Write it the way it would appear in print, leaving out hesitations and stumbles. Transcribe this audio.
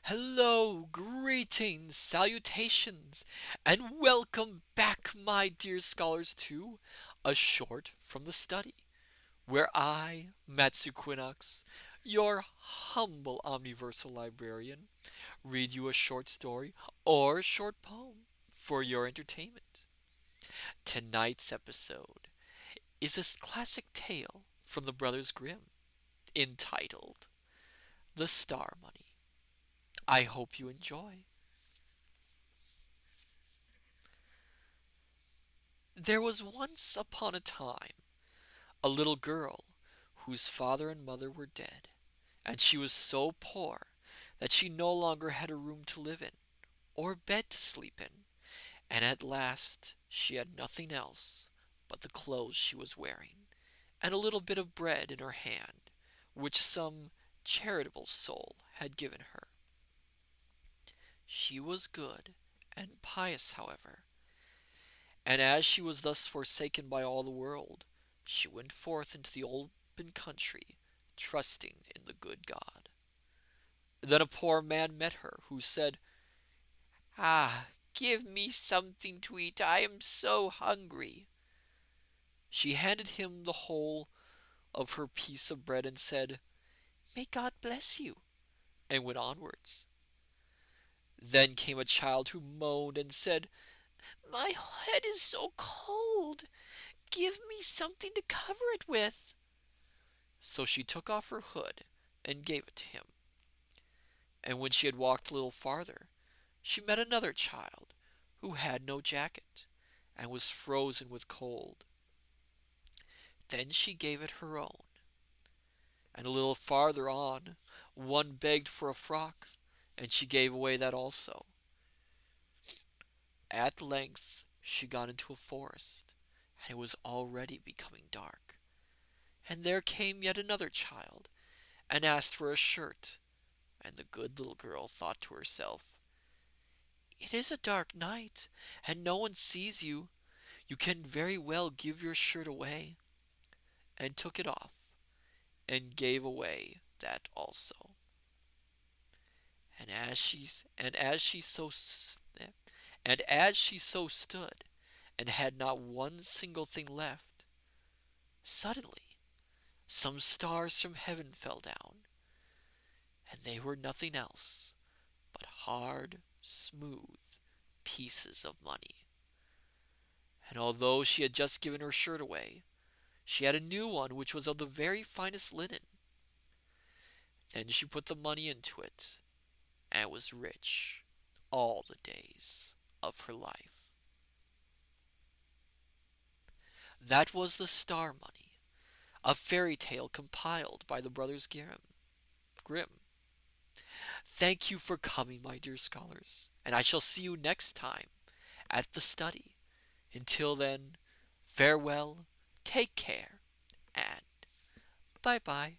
Hello, greetings, salutations, and welcome back, my dear scholars, to A Short from the Study, where I, Matsu Quinox, your humble omniversal librarian, read you a short story or short poem for your entertainment. Tonight's episode is a classic tale from the Brothers Grimm entitled The Star Money. I hope you enjoy. There was once upon a time a little girl whose father and mother were dead, and she was so poor that she no longer had a room to live in, or bed to sleep in, and at last she had nothing else but the clothes she was wearing, and a little bit of bread in her hand, which some charitable soul had given her. She was good and pious, however, and as she was thus forsaken by all the world, she went forth into the open country, trusting in the good God. Then a poor man met her, who said, "Ah, give me something to eat, I am so hungry." She handed him the whole of her piece of bread and said, "May God bless you," and went onwards. Then came a child who moaned and said, "My head is so cold, give me something to cover it with." So she took off her hood and gave it to him. And when she had walked a little farther, she met another child who had no jacket, and was frozen with cold. Then she gave it her own. And a little farther on, one begged for a frock, and she gave away that also. At length she got into a forest, and it was already becoming dark. And there came yet another child, and asked for a shirt, and the good little girl thought to herself, "It is a dark night, and no one sees you. You can very well give your shirt away," and took it off, and gave away that also. And as she and as she so and as she so stood, and had not one single thing left, suddenly some stars from heaven fell down, and they were nothing else but hard, smooth pieces of money. And although she had just given her shirt away, she had a new one which was of the very finest linen. Then she put the money into it, and was rich all the days of her life. That was the Star Money, a fairy tale compiled by the brothers Grimm. Thank you for coming, my dear scholars, and I shall see you next time at the study. Until then, farewell, take care, and bye bye.